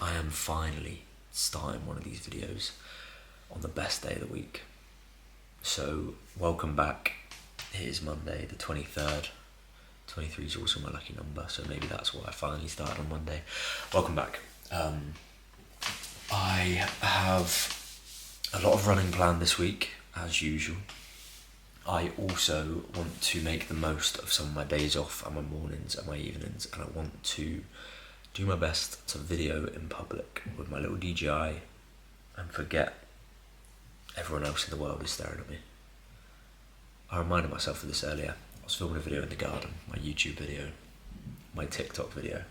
I am finally starting one of these videos on the best day of the week. So, welcome back. It is Monday, the 23rd. 23 is also my lucky number, so maybe that's why I finally started on Monday. Welcome back. I have a lot of running planned this week, as usual. I also want to make the most of some of my days off and my mornings and my evenings, and I want to do my best to video in public with my little DJI and forget everyone else in the world is staring at me. I reminded myself of this earlier. I was filming a video in the garden, my YouTube video, my TikTok video,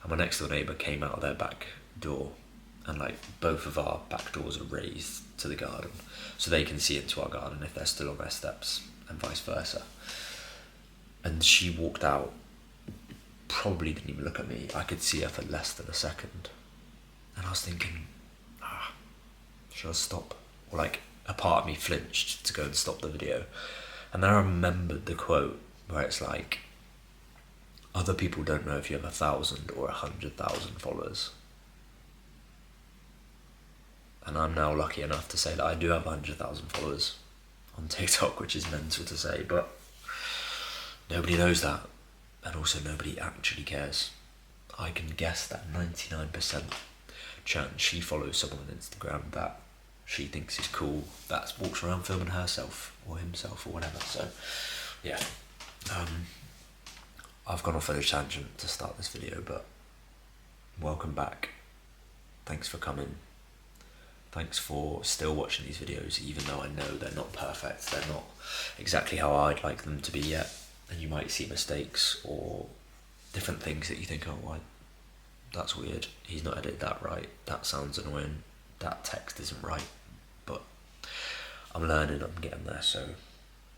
and my next door neighbour came out of their back door, and both of our back doors are raised to the garden so they can see into our garden if they're still on their steps, and vice versa. And she walked out, probably didn't even look at me. I could see her for less than a second, and I was thinking, should I stop? Or a part of me flinched to go and stop the video, and then I remembered the quote where it's like, other people don't know if you have 1,000 or 100,000 followers. And I'm now lucky enough to say that I do have 100,000 followers on TikTok, which is mental to say, but nobody knows that, and also nobody actually cares. I can guess that 99% chance she follows someone on Instagram that she thinks is cool, that walks around filming herself or himself or whatever. So yeah, I've gone off on a tangent to start this video, but welcome back. Thanks for coming. Thanks for still watching these videos, even though I know they're not perfect. They're not exactly how I'd like them to be yet, and you might see mistakes or different things that you think, oh, why, that's weird, he's not edited that right, that sounds annoying, that text isn't right. But I'm learning, I'm getting there. So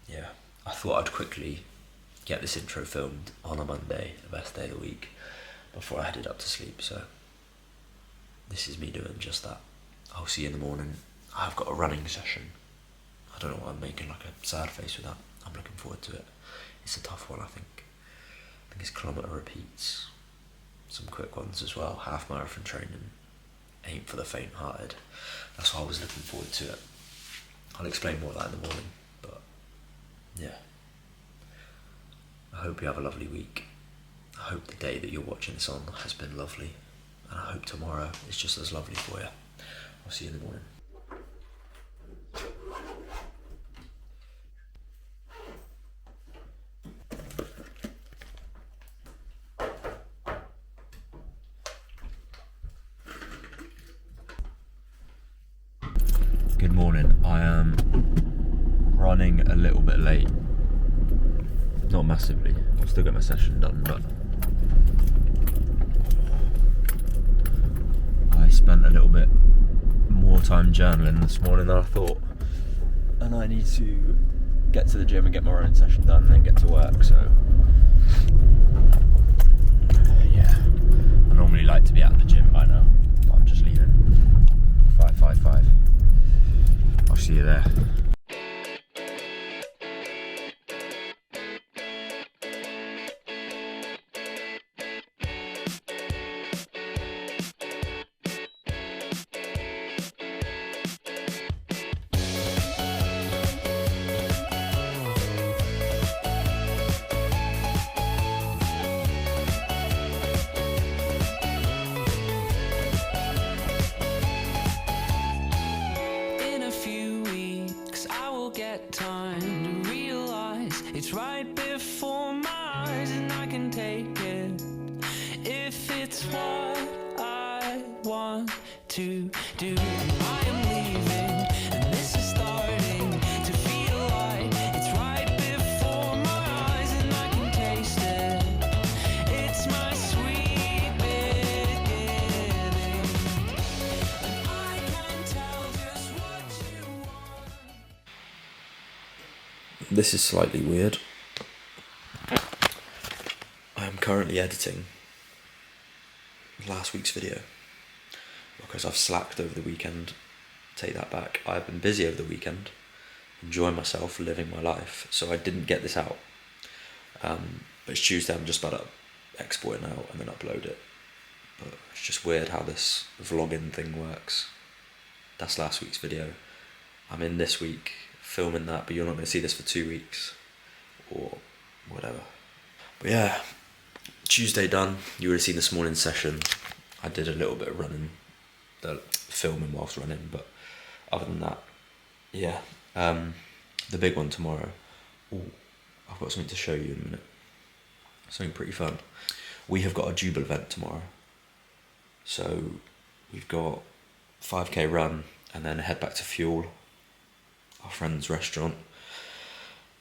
yeah, I thought I'd quickly get this intro filmed on a Monday, the best day of the week, before I headed up to sleep. So this is me doing just that. I'll see you in the morning. I've got a running session. I don't know why I'm making a sad face with that. I'm looking forward to it. It's a tough one, I think. I think it's kilometre repeats, some quick ones as well, half marathon training, ain't for the faint hearted. That's why I was looking forward to it. I'll explain more of that in the morning, but yeah. I hope you have a lovely week. I hope the day that you're watching this on has been lovely, and I hope tomorrow is just as lovely for you. I'll see you in the morning. Good morning. I am running a little bit late. Not massively. I'll still get my session done, but I spent a little bit more time journaling this morning than I thought, and I need to get to the gym and get my running session done and then get to work. So yeah, I normally like to be at the gym by now, but I'm just leaving. 5:55. I'll see you there. Time to realize it's right before my eyes, and I can take it if it's what I want to do. I am leaving, and this is starting to feel like it's right before my eyes, and I can taste it. It's my sweet beginning, and I can tell just what you want. This is slightly weird. I am currently editing last week's video because I've slacked over the weekend. Take that back. I've been busy over the weekend, enjoying myself, living my life, so I didn't get this out. But it's Tuesday, I'm just about to export it now and then upload it. but it's just weird how this vlogging thing works. That's last week's video. I'm in this week filming that, but you're not going to see this for 2 weeks or whatever. But yeah, Tuesday done. You would have seen this morning's session. I did a little bit of running, filming whilst running, but other than that, yeah. The big one tomorrow. Ooh, I've got something to show you in a minute. Something pretty fun. We have got a Jubal event tomorrow. So we've got 5k run and then head back to Fuel, our friend's restaurant,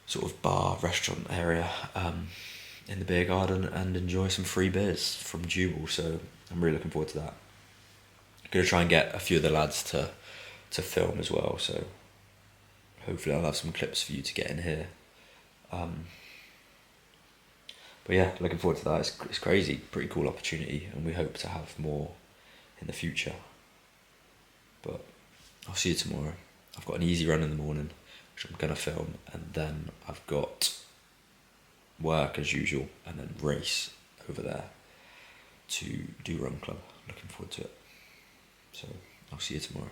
sort of bar restaurant area in the beer garden, and enjoy some free beers from Jubal. So I'm really looking forward to that. I'm going to try and get a few of the lads to film as well, so hopefully I'll have some clips for you to get in here. But yeah, looking forward to that. It's crazy, pretty cool opportunity, and we hope to have more in the future. But I'll see you tomorrow. I've got an easy run in the morning, which I'm going to film, and then I've got work as usual, and then race over there to do Run Club. Looking forward to it. So I'll see you tomorrow.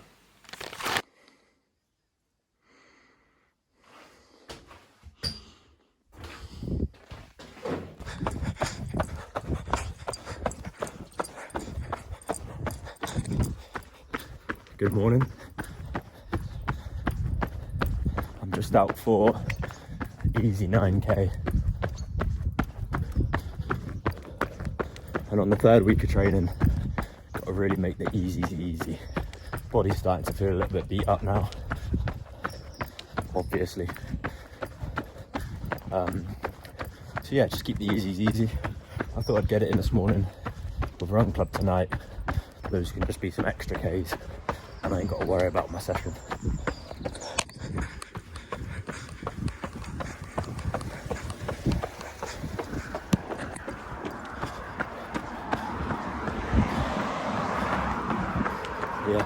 Good morning. I'm just out for easy 9k. And on the third week of training, got to really make the easies easy. Body's starting to feel a little bit beat up now, obviously. So yeah, just keep the easies easy. I thought I'd get it in this morning with Run Club tonight. Those can just be some extra Ks, and I ain't got to worry about my session. Yeah,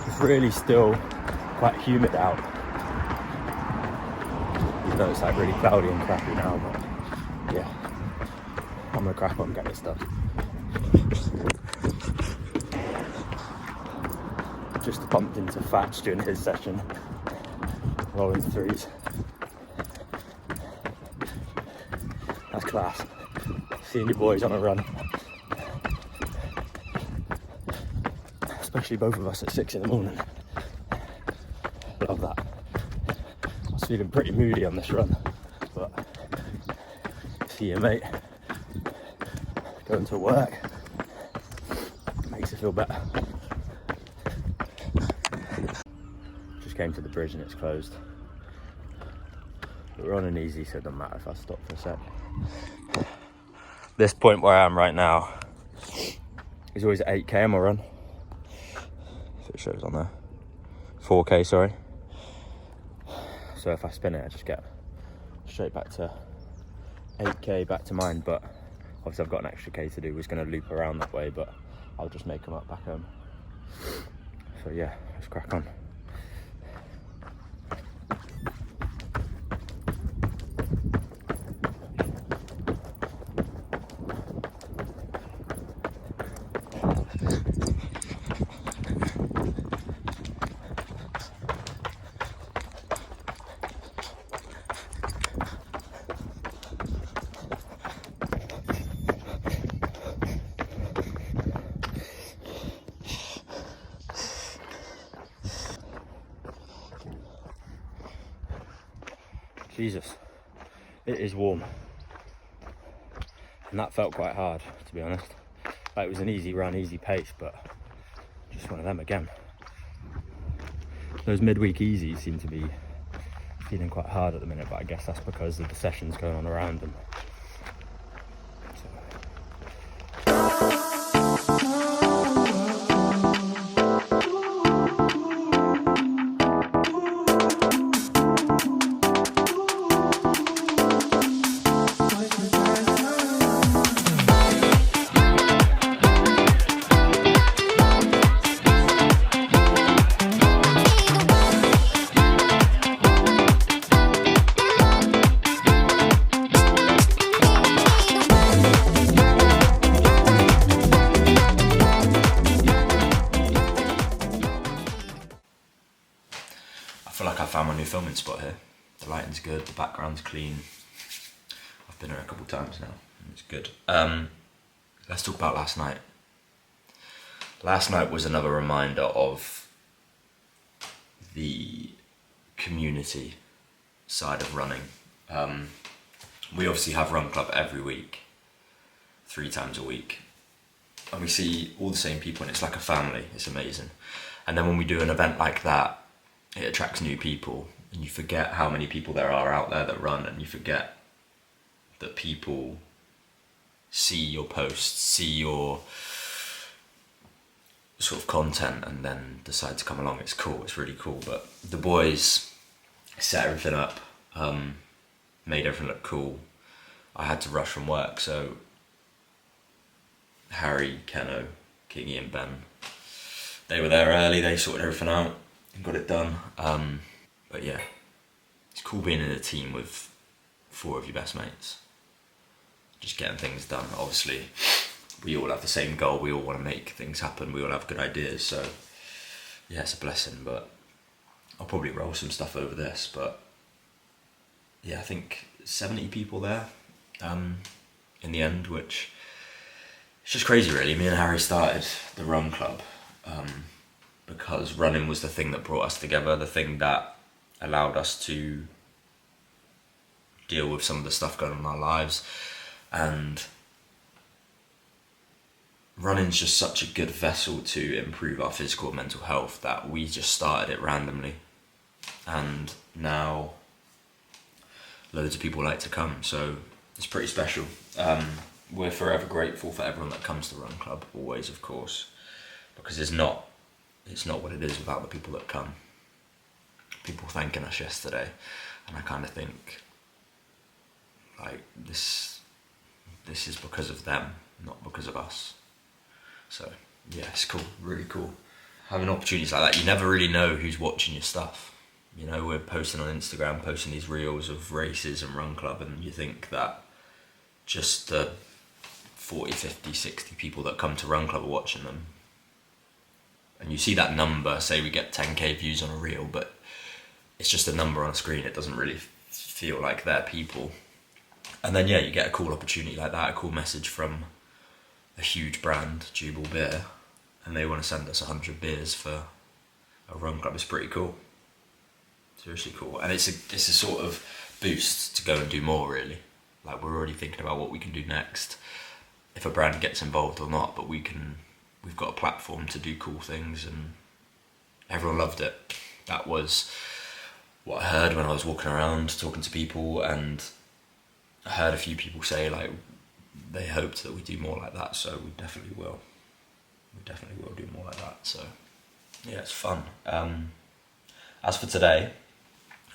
it's really still quite humid out, even though it's like really cloudy and crappy now, but yeah, I'm gonna crack on and get this stuff. Just pumped into Fats during his session, rolling threes. That's class. Seeing your boys on a run. Especially both of us at 6 in the morning. Love that. I was feeling pretty moody on this run, but see you, mate. Going to work makes it feel better. Came to the bridge and it's closed, but we're on an easy, so it doesn't matter if I stop for a sec. This point where I am right now is always at 8k on my run, so it shows on there 4k, sorry. So if I spin it, I just get straight back to 8k back to mine, but obviously I've got an extra k to do. We're going to loop around that way, but I'll just make them up back home. So yeah, let's crack on. Jesus, it is warm, and that felt quite hard, to be honest. Like, it was an easy run, easy pace, but just one of them again. Those midweek easies seem to be feeling quite hard at the minute, but I guess that's because of the sessions going on around them. find me a filming spot here. The lighting's good, the background's clean. I've been here a couple of times now, and it's good. Let's talk about last night. Last night was another reminder of the community side of running. We obviously have Run Club every week, 3 times a week, and we see all the same people, and it's like a family. It's amazing. And then when we do an event like that, it attracts new people, and you forget how many people there are out there that run, and you forget that people see your posts, see your sort of content, and then decide to come along. It's cool, it's really cool. But the boys set everything up, made everything look cool. I had to rush from work, so Harry, Keno, Kingy and Ben, they were there early, they sorted everything out and got it done. But yeah, it's cool being in a team with 4 of your best mates, just getting things done. Obviously, we all have the same goal, we all want to make things happen, we all have good ideas, so yeah, it's a blessing. But I'll probably roll some stuff over this, but yeah, I think 70 people there in the end, which it's just crazy really. Me and Harry started the Run Club because running was the thing that brought us together, the thing that allowed us to deal with some of the stuff going on in our lives. And running's just such a good vessel to improve our physical and mental health that we just started it randomly, and now loads of people like to come, so it's pretty special. We're forever grateful for everyone that comes to Run Club, always, of course, because it's not what it is without the people that come. People thanking us yesterday, and I kind of think like this is because of them, not because of us. So yeah, it's cool, really cool. Having opportunities like that, you never really know who's watching your stuff. You know, we're posting on Instagram, posting these reels of races and Run Club, and you think that just the 40, 50, 60 people that come to Run Club are watching them. And you see that number, say we get 10k views on a reel, but it's just a number on a screen, it doesn't really feel like they're people. And then yeah, you get a cool opportunity like that, a cool message from a huge brand, Jubal Beer, and they want to send us 100 beers for a Run Club. It's pretty cool. Seriously cool. And it's a sort of boost to go and do more really. Like, we're already thinking about what we can do next, if a brand gets involved or not, but we've got a platform to do cool things, and everyone loved it. That was what I heard when I was walking around talking to people, and I heard a few people say like they hoped that we do more like that, so we definitely will. We definitely will do more like that, so yeah, it's fun. As for today,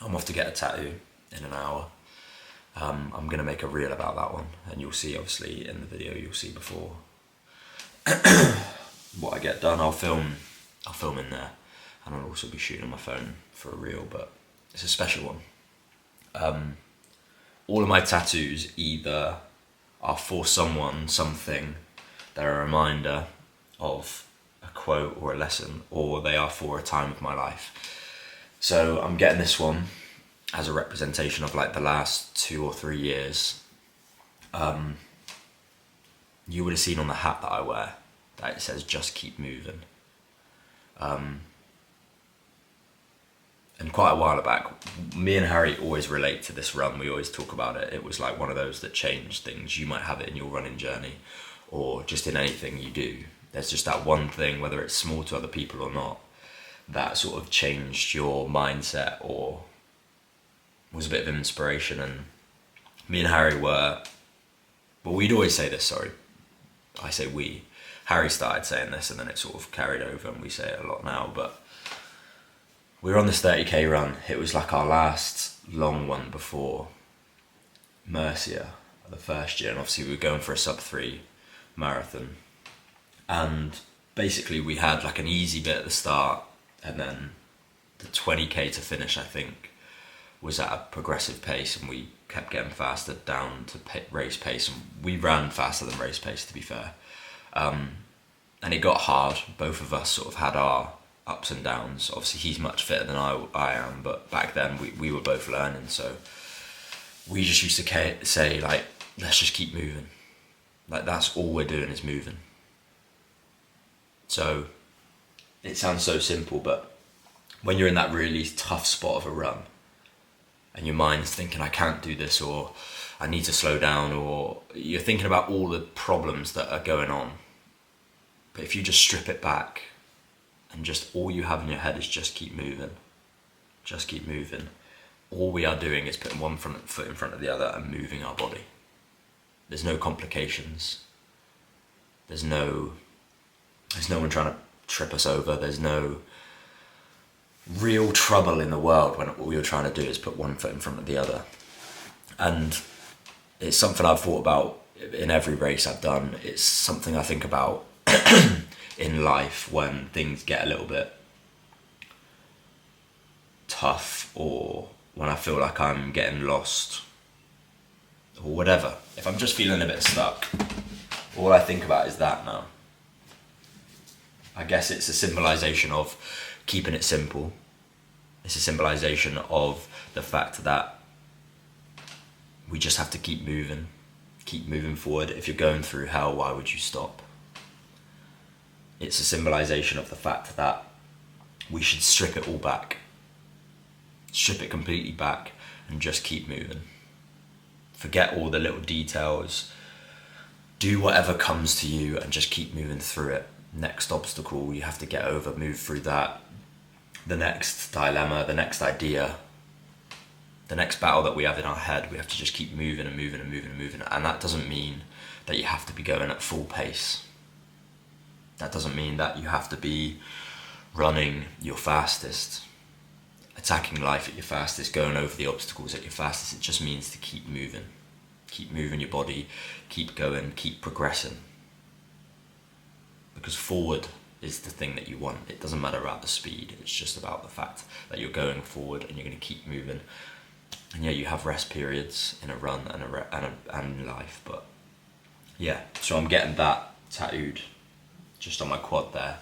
I'm off to get a tattoo in an hour. I'm going to make a reel about that one, and you'll see, obviously, in the video, you'll see before what I get done. I'll film in there, and I'll also be shooting on my phone for a reel, but it's a special one. All of my tattoos either are for someone, something, they're a reminder of a quote or a lesson, or they are for a time of my life. So I'm getting this one as a representation of like the last 2 or 3 years. You would have seen on the hat that I wear that it says "Just keep moving." And quite a while back, me and Harry always relate to this run. We always talk about it. It was like one of those that changed things. You might have it in your running journey, or just in anything you do. There's just that one thing, whether it's small to other people or not, that sort of changed your mindset or was a bit of inspiration. And me and Harry were, well, we'd always say this, sorry, I say we. Harry started saying this, and then it sort of carried over, and we say it a lot now, but we were on this 30k run. It was like our last long one before Murcia, the first year, and obviously we were going for a sub-3 marathon. And basically we had like an easy bit at the start, and then the 20k to finish, I think, was at a progressive pace, and we kept getting faster down to race pace, and we ran faster than race pace, to be fair. And it got hard. Both of us sort of had our ups and downs. Obviously he's much fitter than I am, but back then we were both learning, so we just used to say like, let's just keep moving. Like that's all we're doing is moving. So it sounds so simple, but when you're in that really tough spot of a run and your mind's thinking, I can't do this, or I need to slow down, or you're thinking about all the problems that are going on. But if you just strip it back and just all you have in your head is just keep moving, just keep moving. All we are doing is putting one foot in front of the other and moving our body. There's no complications. There's no one trying to trip us over. There's no real trouble in the world when all you're trying to do is put one foot in front of the other. And it's something I've thought about in every race I've done. It's something I think about in life when things get a little bit tough, or when I feel like I'm getting lost, or whatever. If I'm just feeling a bit stuck, all I think about is that now. I guess it's a symbolization of keeping it simple. It's a symbolization of the fact that we just have to keep moving forward. If you're going through hell, why would you stop? It's a symbolization of the fact that we should strip it all back. Strip it completely back and just keep moving. Forget all the little details. Do whatever comes to you and just keep moving through it. Next obstacle you have to get over, move through that. The next dilemma, the next idea, the next battle that we have in our head, we have to just keep moving and moving and moving and moving. And that doesn't mean that you have to be going at full pace. That doesn't mean that you have to be running your fastest, attacking life at your fastest, going over the obstacles at your fastest. It just means to keep moving your body, keep going, keep progressing. Because forward is the thing that you want. It doesn't matter about the speed. It's just about the fact that you're going forward and you're going to keep moving. And yeah, you have rest periods in a run and in life, but yeah. So I'm getting that tattooed just on my quad there.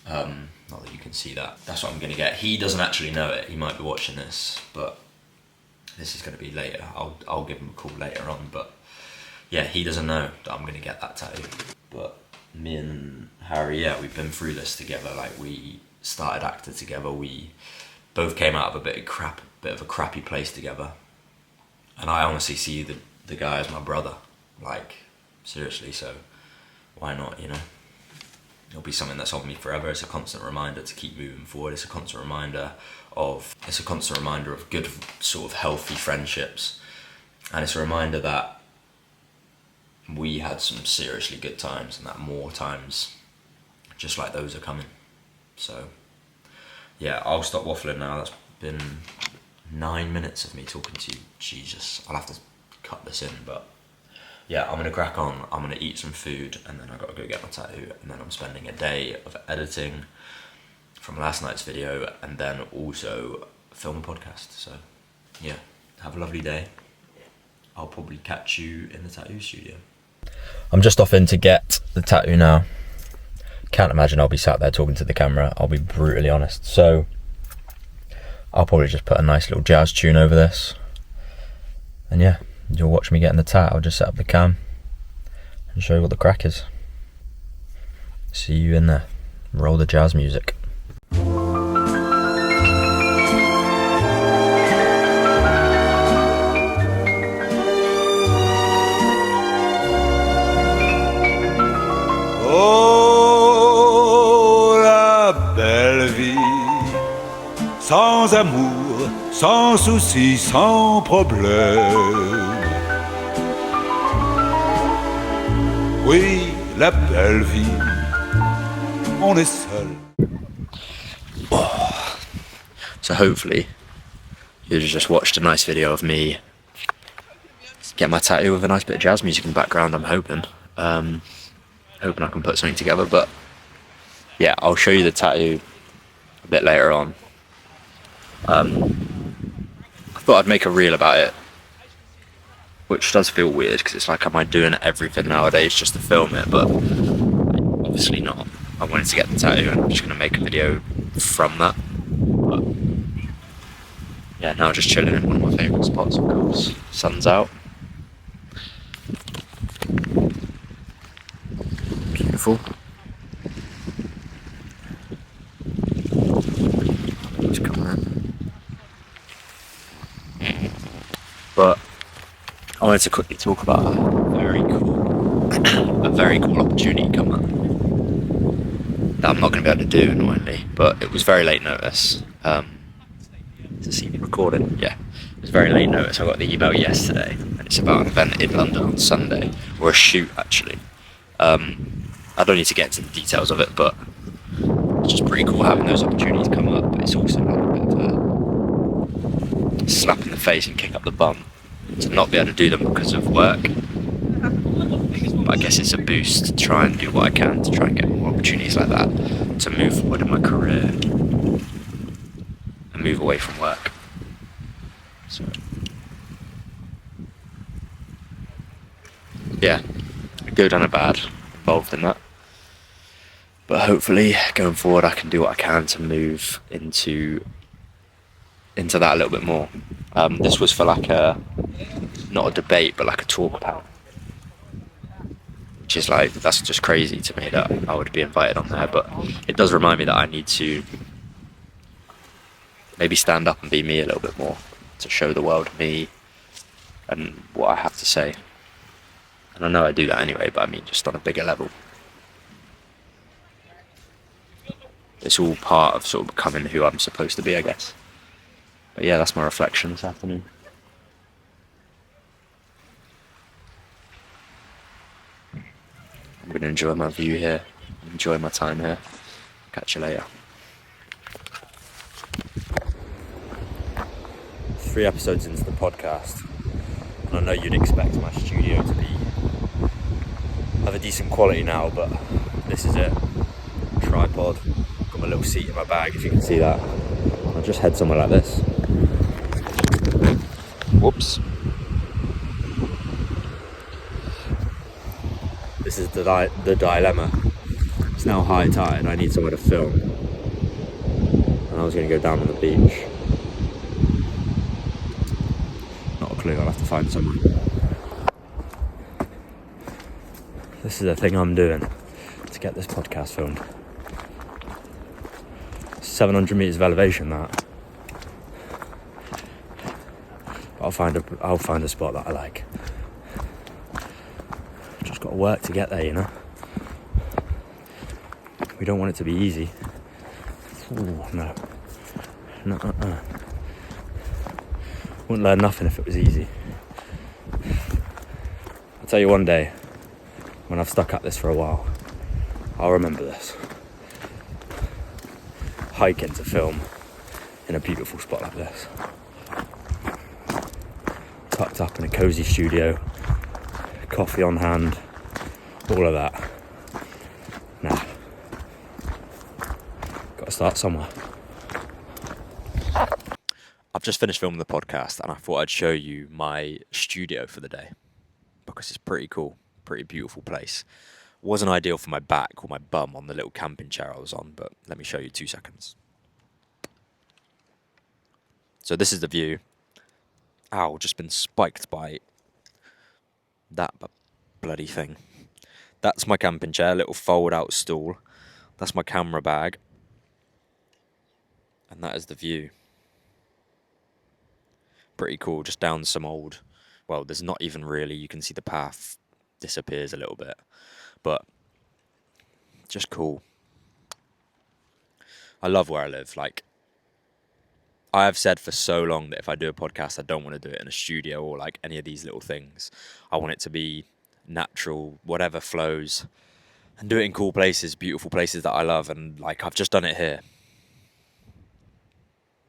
Not that you can see that. That's what I'm going to get. He doesn't actually know it. He might be watching this, but this is going to be later. I'll give him a call later on, but yeah, he doesn't know that I'm going to get that tattoo. But me and Harry, yeah, we've been through this together. Like, we started acting together. We both came out of a bit of a crappy place together. And I honestly see the guy as my brother. Like, seriously, so why not, you know? It'll be something that's on me forever. It's a constant reminder to keep moving forward. It's a constant reminder of good, sort of healthy friendships. And it's a reminder that we had some seriously good times, and that more times just like those are coming. So yeah, I'll stop waffling now. That's been 9 minutes of me talking to you. Jesus, I'll have to cut this in, but yeah, I'm gonna crack on. I'm gonna eat some food, and then I gotta go get my tattoo, and then I'm spending a day of editing from last night's video, and then also film a podcast. So yeah, have a lovely day. I'll probably catch you in the tattoo studio. I'm just off in to get the tattoo now. Can't imagine I'll be sat there talking to the camera, I'll be brutally honest. So I'll probably just put a nice little jazz tune over this, and yeah, you'll watch me getting the tat. I'll just set up the cam and show you what the crack is. See you in there. Roll the jazz music. Oh, la belle vie, sans amour, sans souci, sans problème. Oui, la belle vie, on est seul. Oh. So hopefully you've just watched a nice video of me get my tattoo with a nice bit of jazz music in the background. I'm hoping I can put something together, but yeah, I'll show you the tattoo a bit later on. I thought I'd make a reel about it, which does feel weird because it's like, am I doing everything nowadays just to film it? But obviously not. I wanted to get the tattoo, and I'm just going to make a video from that. But yeah, now just chilling in one of my favourite spots, of course. Sun's out. Beautiful. Just coming in. But I wanted to quickly talk about a very cool opportunity come up that I'm not going to be able to do, annoyingly, but it was very late notice. Is the scene recording? Yeah. It was very late notice. I got the email yesterday, and it's about an event in London on Sunday, or a shoot actually. I don't need to get into the details of it, but it's just pretty cool having those opportunities come up. It's also like a bit of a slap in the face and kick up the bum to not be able to do them because of work. But I guess it's a boost to try and do what I can to try and get more opportunities like that, to move forward in my career and move away from work. So yeah, good and a bad involved in that. But hopefully going forward I can do what I can to move into that a little bit more. This was for like not a debate, but like a talk panel. Which is like, that's just crazy to me that I would be invited on there, but it does remind me that I need to maybe stand up and be me a little bit more, to show the world me and what I have to say. And I know I do that anyway, but I mean just on a bigger level. It's all part of sort of becoming who I'm supposed to be, I guess. But yeah, that's my reflection this afternoon. I'm going to enjoy my view here, enjoy my time here. Catch you later. 3 episodes into the podcast, and I know you'd expect my studio to have a decent quality now, but this is it. Tripod, got my little seat in my bag, if you can see that. I'll just head somewhere like this. Whoops. This is the dilemma. It's now high tide, I need somewhere to film. And I was going to go down on the beach. Not a clue, I'll have to find someone. This is the thing I'm doing to get this podcast filmed. 700 metres of elevation, that. I'll find a spot that I like. Just got to work to get there, you know. We don't want it to be easy. Ooh, no. Wouldn't learn nothing if it was easy. I'll tell you one day, when I've stuck at this for a while, I'll remember this. Hiking to film in a beautiful spot like this. Tucked up in a cosy studio, coffee on hand, all of that. Nah. Gotta start somewhere. I've just finished filming the podcast and I thought I'd show you my studio for the day, because it's pretty cool, pretty beautiful place. Wasn't ideal for my back or my bum on the little camping chair I was on, but let me show you 2 seconds. So this is the view. Ow, just been spiked by that bloody thing. That's my camping chair, little fold out stool. That's my camera bag. And that is the view. Pretty cool, just down some old, well, there's not even really, you can see the path disappears a little bit, but just cool. I love where I live. Like, I have said for so long that if I do a podcast, I don't want to do it in a studio or like any of these little things. I want it to be natural, whatever flows, and do it in cool places, beautiful places that I love. And like, I've just done it here.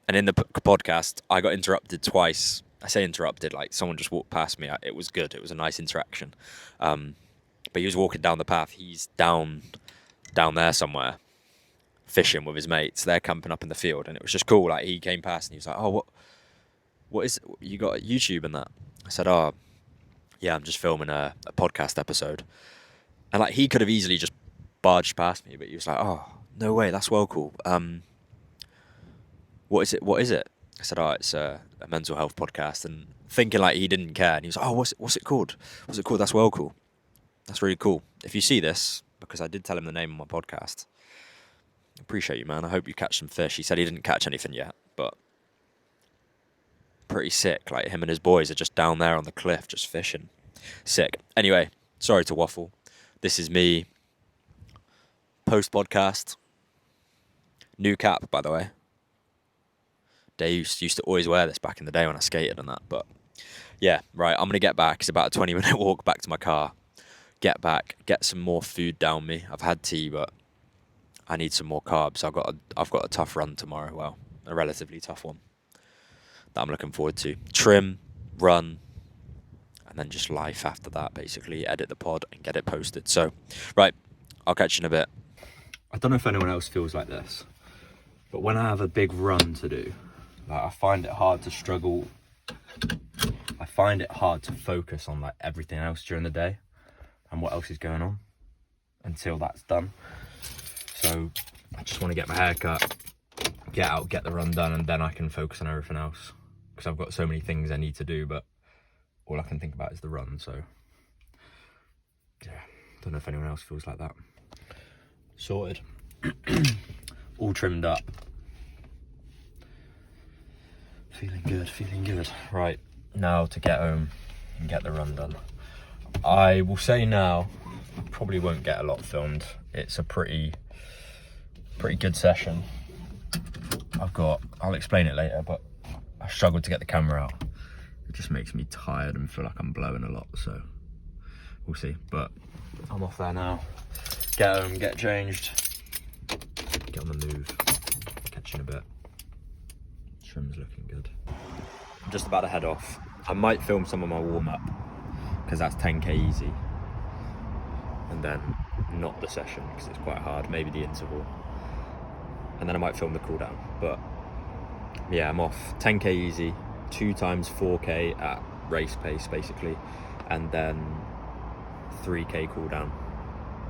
And in the podcast, I got interrupted twice. I say interrupted, like someone just walked past me. It was good. It was a nice interaction. But he was walking down the path. He's down there somewhere, fishing with his mates. They're camping up in the field, and it was just cool. Like, he came past and he was like, "Oh, what is it? You got YouTube and that?" I said, "Oh, yeah, I'm just filming a podcast episode." And like, he could have easily just barged past me, but he was like, "Oh, no way, that's well cool. What is it? I said, "Oh, it's a mental health podcast," and thinking like he didn't care, and he was like, "Oh, what's it called? What's it called? That's well cool. That's really cool. If you see this," because I did tell him the name of my podcast, "appreciate you, man. I hope you catch some fish." He said he didn't catch anything yet, but pretty sick. Like, him and his boys are just down there on the cliff just fishing. Sick. Anyway, sorry to waffle. This is me post-podcast. New cap, by the way. They used to always wear this back in the day when I skated and that. But yeah, right, I'm going to get back. It's about a 20-minute walk back to my car. Get back, get some more food down me. I've had tea, but I need some more carbs. I've got a tough run tomorrow. Well, a relatively tough one that I'm looking forward to. Trim, run, and then just life after that, basically. Edit the pod and get it posted. So, right, I'll catch you in a bit. I don't know if anyone else feels like this, but when I have a big run to do, like, I find it hard to focus on like everything else during the day and what else is going on until that's done. So I just want to get my hair cut, get out, get the run done, and then I can focus on everything else, because I've got so many things I need to do, but all I can think about is the run. So yeah, don't know if anyone else feels like that. Sorted. All trimmed up. Feeling good. Right, now to get home and get the run done. I will say now, I probably won't get a lot filmed. It's a pretty good session. I'll explain it later, but I struggled to get the camera out. It just makes me tired and feel like I'm blowing a lot, so we'll see. But I'm off there now. Get home, get changed, get on the move. Catch you in a bit. Trim's looking good. I'm just about to head off. I might film some of my warm-up, because that's 10k easy, and then not the session because it's quite hard, maybe the interval, and then I might film the cool down. But yeah, I'm off. 10k easy, 2 times 4k at race pace basically, and then 3k cool down.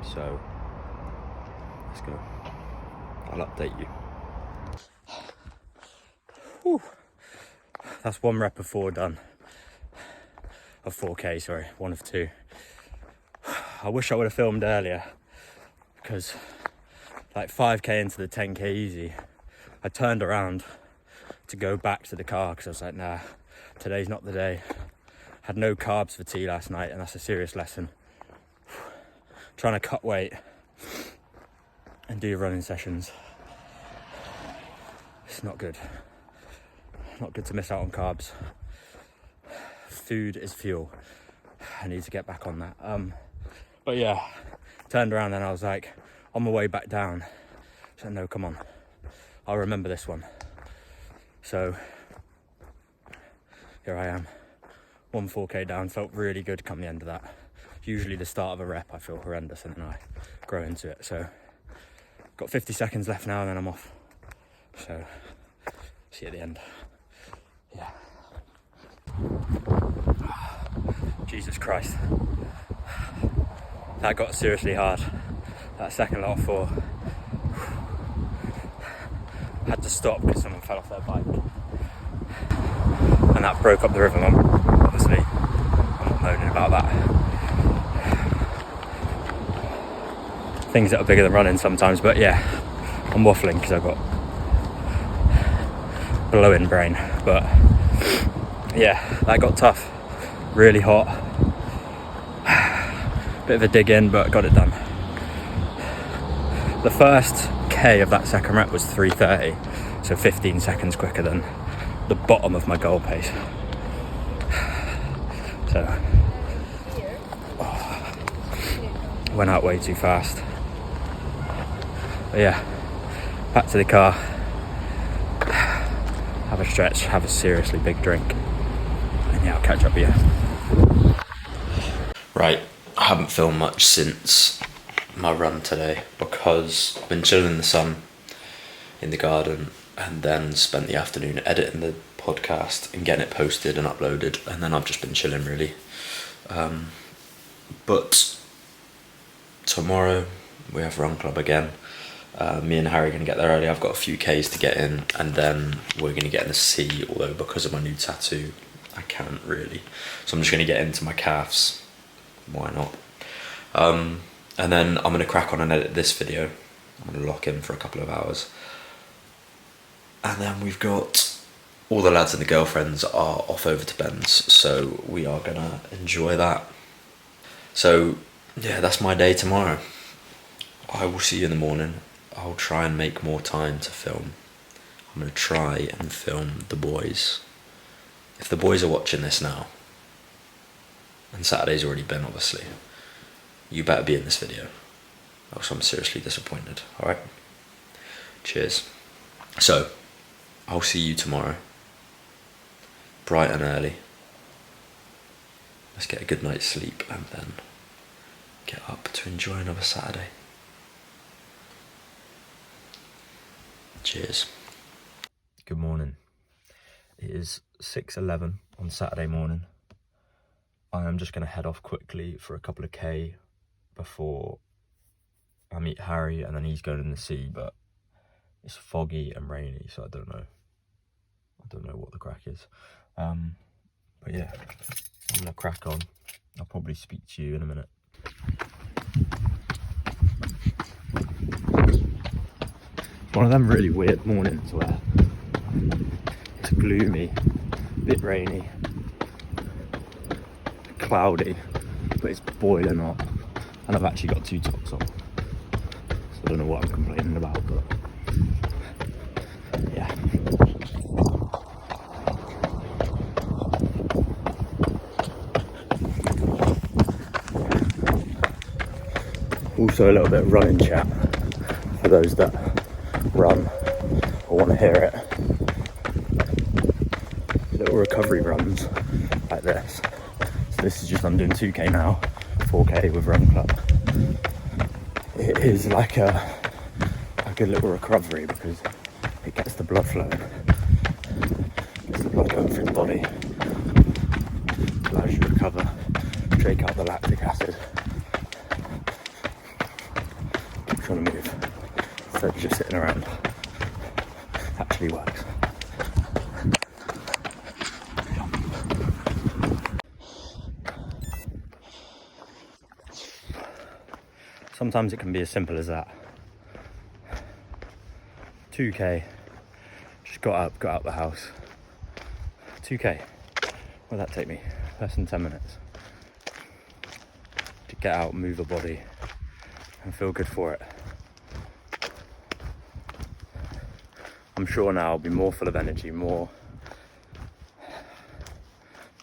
So let's go. I'll update you. Whew. That's 1 rep of 4 done. Of 4k, sorry, 1 of 2. I wish I would have filmed earlier, because like 5k into the 10k easy, I turned around to go back to the car because I was like, nah, today's not the day. Had no carbs for tea last night, and that's a serious lesson. Trying to cut weight and do your running sessions, it's not good. Not good to miss out on carbs. Food is fuel. I need to get back on that. But yeah, turned around and I was like, on my way back down, I said, no, come on, I'll remember this one. So here I am, 1 4k down. Felt really good come the end of that. Usually the start of a rep I feel horrendous, and then I grow into it. So got 50 seconds left now and then I'm off. So see you at the end. Yeah. Jesus Christ. That got seriously hard. That second lot of 4. Had to stop because someone fell off their bike. And that broke up the rhythm, obviously. I'm not moaning about that. Things that are bigger than running sometimes, but yeah, I'm waffling because I've got blowing brain. But yeah, that got tough. Really hot. Bit of a dig in, but got it done. The first K of that second rep was 3:30, so 15 seconds quicker than the bottom of my goal pace. So went out way too fast. But yeah, back to the car, have a stretch, have a seriously big drink, and yeah, I'll catch up with you. Right, I haven't filmed much since my run today because I've been chilling in the sun in the garden, and then spent the afternoon editing the podcast and getting it posted and uploaded, and then I've just been chilling really. But tomorrow we have run club again. Me and Harry are going to get there early. I've got a few Ks to get in, and then we're going to get in the sea, although because of my new tattoo, I can't really. So I'm just going to get into my calves. Why not? And then I'm going to crack on and edit this video. I'm going to lock in for a couple of hours. And then we've got all the lads and the girlfriends are off over to Ben's, so we are going to enjoy that. So yeah, that's my day tomorrow. I will see you in the morning. I'll try and make more time to film. I'm going to try and film the boys. If the boys are watching this now, and Saturday's already been obviously, you better be in this video, else I'm seriously disappointed. Alright? Cheers. So, I'll see you tomorrow. Bright and early. Let's get a good night's sleep and then get up to enjoy another Saturday. Cheers. Good morning. It is 6:11 on Saturday morning. I am just going to head off quickly for a couple of K before I meet Harry, and then he's going in the sea, but it's foggy and rainy, so I don't know what the crack is. But yeah, I'm going to crack on. I'll probably speak to you in a minute. One of them really weird mornings where it's gloomy, a bit rainy, cloudy, but it's boiling hot, and I've actually got 2 tops on, so I don't know what I'm complaining about, but yeah. Also a little bit of running chat for those that run or want to hear it. Little recovery runs like this. So this is just, I'm doing 2K now, 4K with Run Club. It is like a good little recovery because it gets the blood flowing, gets the blood going through the body, allows you to recover, shake out the lactic acid, keep trying to move instead of just sitting around. Actually works. Sometimes it can be as simple as that. 2K, just got out the house. 2K, where'd that take me? Less than 10 minutes. To get out, move the body, and feel good for it. I'm sure now I'll be more full of energy, more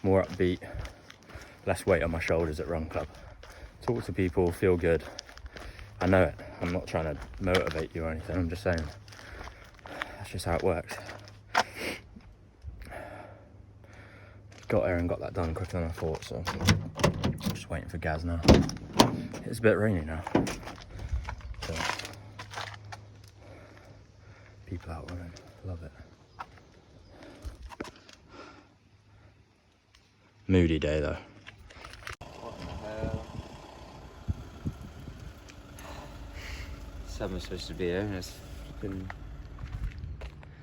upbeat, less weight on my shoulders at Run Club. Talk to people, feel good. I know it. I'm not trying to motivate you or anything. I'm just saying that's just how it works. Got here and got that done quicker than I thought, so I'm just waiting for Gaz now. It's a bit rainy now. So, people out running. Love it. Moody day though. Someone's supposed to be here and it's fucking...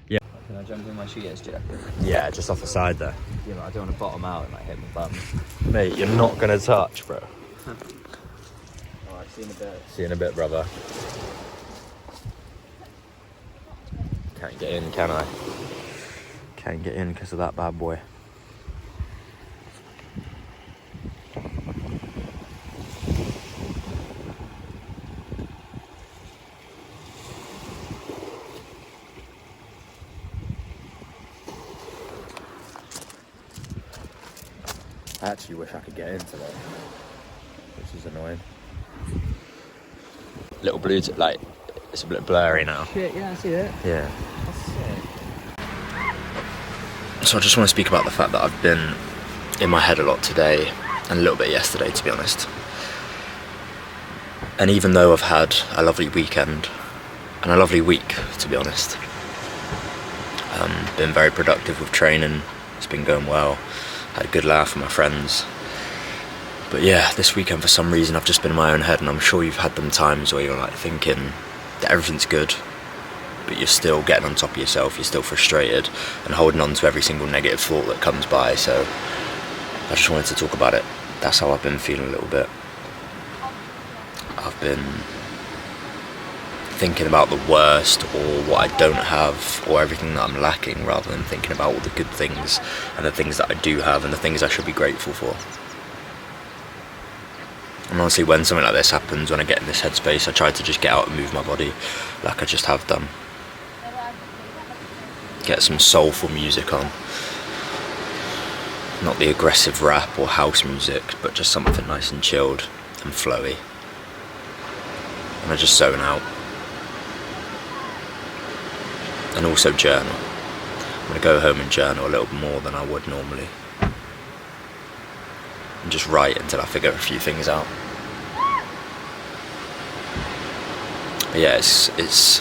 Yeah. Can I jump in my ski-ass jacket? Yeah, just off the side there. Yeah, but I don't want to bottom out and like hit my bum. Mate, you're not gonna touch, bro. Alright, see you in a bit. See you in a bit, brother. Can't get in, can I? Can't get in because of that bad boy. I actually wish I could get in today, which is annoying. Little blue, like, it's a bit blurry now. Shit, yeah, I see it. Yeah. That's sick. So I just want to speak about the fact that I've been in my head a lot today and a little bit yesterday, to be honest. And even though I've had a lovely weekend and a lovely week, to be honest, been very productive with training, it's been going well, had a good laugh with my friends, But yeah, this weekend for some reason I've just been in my own head, and I'm sure you've had them times where you're like thinking that everything's good, but you're still getting on top of yourself, you're still frustrated and holding on to every single negative thought that comes by. So I just wanted to talk about it. That's how I've been feeling a little bit. I've been thinking about the worst, or what I don't have, or everything that I'm lacking, rather than thinking about all the good things and the things that I do have and the things I should be grateful for. And honestly, when something like this happens, when I get in this headspace, I try to just get out and move my body like I just have done. Get some soulful music on. Not the aggressive rap or house music, but just something nice and chilled and flowy. And I just zone out. And also journal. I'm going to go home and journal a little more than I would normally. And just write until I figure a few things out. But yeah, it's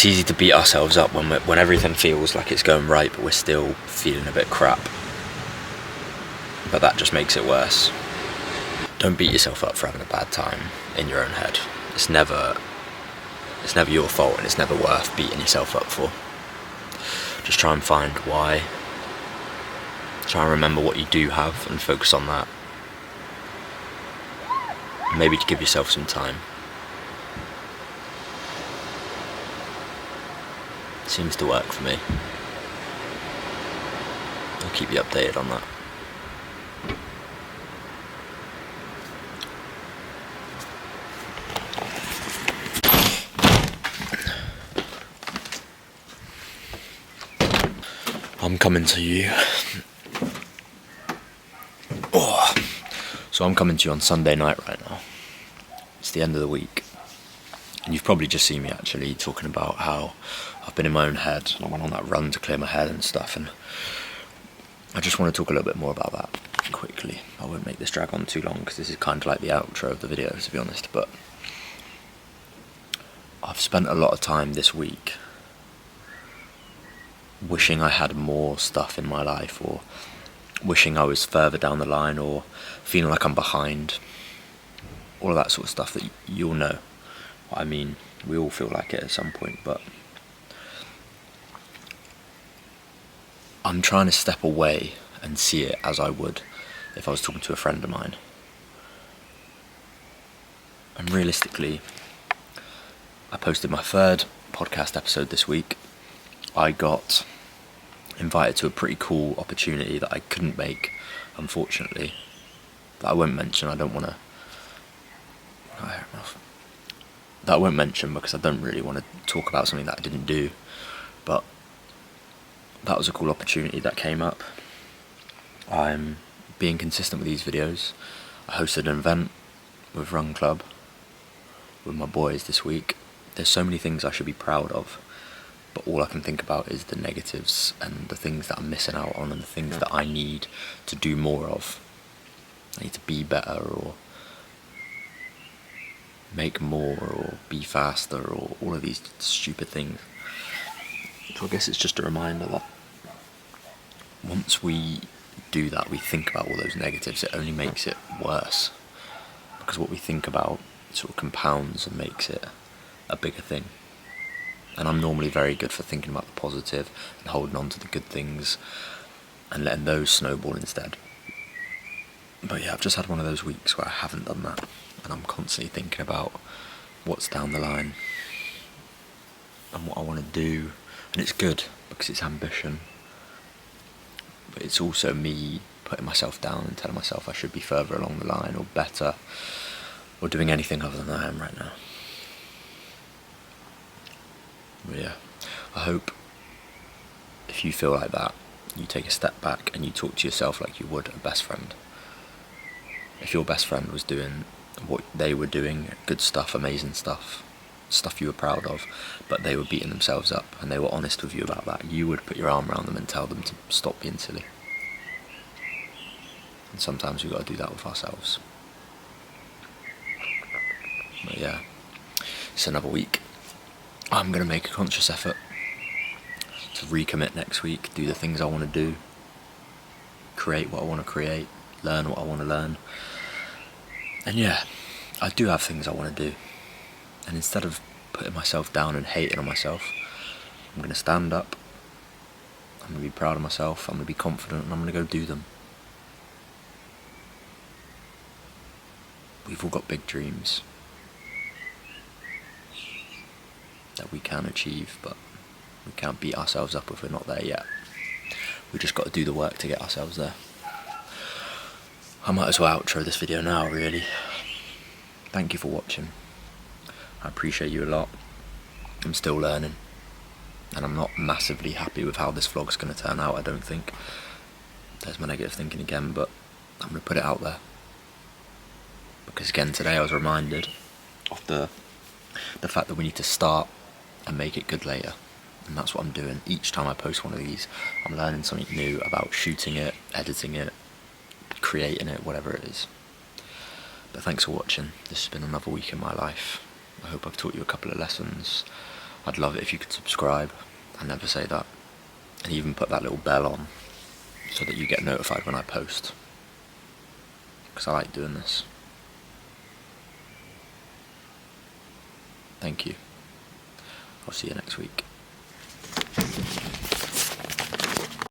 easy to beat ourselves up when everything feels like it's going right, but we're still feeling a bit crap. But that just makes it worse. Don't beat yourself up for having a bad time in your own head. It's never your fault, and it's never worth beating yourself up for. Just try and find why. Try and remember what you do have and focus on that. Maybe to give yourself some time. It seems to work for me. I'll keep you updated on that. I'm coming to you. So I'm coming to you on Sunday night right now. It's the end of the week. And you've probably just seen me actually talking about how I've been in my own head, and I went on that run to clear my head and stuff, and I just want to talk a little bit more about that quickly. I won't make this drag on too long, because this is kind of like the outro of the video, to be honest, but I've spent a lot of time this week wishing I had more stuff in my life, or wishing I was further down the line, or feeling like I'm behind. All of that sort of stuff that you'll know what I mean. We all feel like it at some point, but I'm trying to step away and see it as I would if I was talking to a friend of mine. And realistically, I posted my 3rd podcast episode this week. I got invited to a pretty cool opportunity that I couldn't make, unfortunately, that I won't mention. That I won't mention because I don't really want to talk about something that I didn't do, but that was a cool opportunity that came up. I'm being consistent with these videos. I hosted an event with Run Club with my boys this week. There's so many things I should be proud of, but all I can think about is the negatives and the things that I'm missing out on, and the things that I need to do more of. I need to be better, or make more, or be faster, or all of these stupid things. So I guess it's just a reminder that once we do that, we think about all those negatives, it only makes it worse. Because what we think about sort of compounds and makes it a bigger thing. And I'm normally very good for thinking about the positive and holding on to the good things and letting those snowball instead. But yeah, I've just had one of those weeks where I haven't done that, and I'm constantly thinking about what's down the line and what I want to do. And it's good because it's ambition, but it's also me putting myself down and telling myself I should be further along the line, or better, or doing anything other than I am right now. But yeah, I hope if you feel like that, you take a step back and you talk to yourself like you would a best friend. If your best friend was doing what they were doing, good stuff, amazing stuff, stuff you were proud of, but they were beating themselves up and they were honest with you about that, you would put your arm around them and tell them to stop being silly. And sometimes we've got to do that with ourselves. But yeah, it's another week. I'm going to make a conscious effort to recommit next week, do the things I want to do, create what I want to create, learn what I want to learn. And yeah, I do have things I want to do. And instead of putting myself down and hating on myself, I'm going to stand up, I'm going to be proud of myself, I'm going to be confident, and I'm going to go do them. We've all got big dreams that we can achieve, but we can't beat ourselves up if we're not there yet. We just got to do the work to get ourselves there. I might as well outro this video now, really. Thank you for watching. I appreciate you a lot. I'm still learning, and I'm not massively happy with how this vlog's going to turn out, I don't think. There's my negative thinking again, but I'm going to put it out there. Because again, today I was reminded of the fact that we need to start and make it good later. And that's what I'm doing. Each time I post one of these, I'm learning something new about shooting it, editing it, creating it, whatever it is. But thanks for watching. This has been another week in my life. I hope I've taught you a couple of lessons. I'd love it if you could subscribe. I never say that. And even put that little bell on so that you get notified when I post. Because I like doing this. Thank you. I'll see you next week.